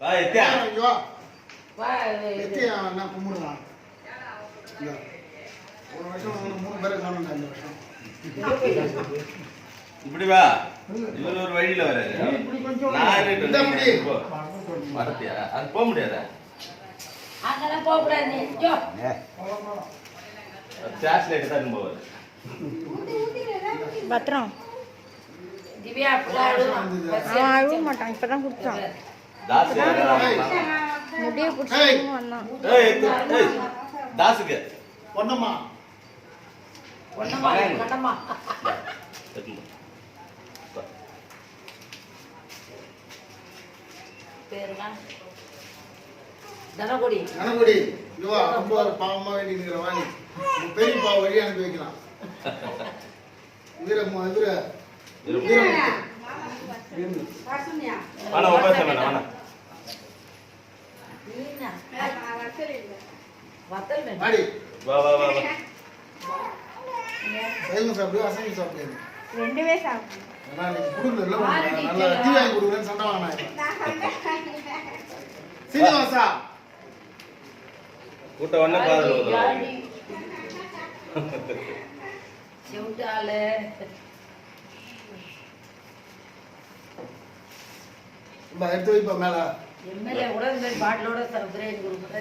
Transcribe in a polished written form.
வா எத்தியா இங்க வா வா எத்தியா நான் கும்பிடுறான் ஒரு வருஷம் 3 பேரை காணோம்டா இந்த வருஷம் இப்படி வா இவரு ஒரு வழியில வராரு இப்படி கொஞ்சம் நான் இந்த முடி வரத்தியா அது போக முடியாதா அங்கெல்லாம் போக கூடாது நீ ஜோ சாஸ்லேட் தான் போவாரு பத்திரம் திவ்யா பிள்ளாடு அவன் அழுவ மாட்டான் இப்பதான் குடிச்சான் தாஸ் முடிய பிடிச்சி வந்தான் ஏய் தாசுக்கு பொன்னம்மா ஒண்ணமா கண்ணம்மா பேருனா தனகுடி கனகுடி இங்க வா ரொம்ப பாவமா வேண்டி நிக்கிற வாணி பெரிய பாவ வழி அனுப்பி வைக்கலாம் வாணா உபேச வேணா வாணா நீனா வத்தல் வேணும் மாடி வா வா வா சைவம் சாப்பிடு அசைவம் சாப்பிடு ரெண்டுமே சாப்பிடு நான் நீங்க குடுக்கல நல்லா டீ வாங்கி குடுக்குறேன்னு சண்டை வாங்கினா சீனிவாசா கூட்ட ஒண்ணே பாரு செவுட்டாலே எடுத்து வைப்பா மேல எம்எல்ஏ கூட இந்த பாட்டிலோட பிரியாணி கொடுக்குறேன்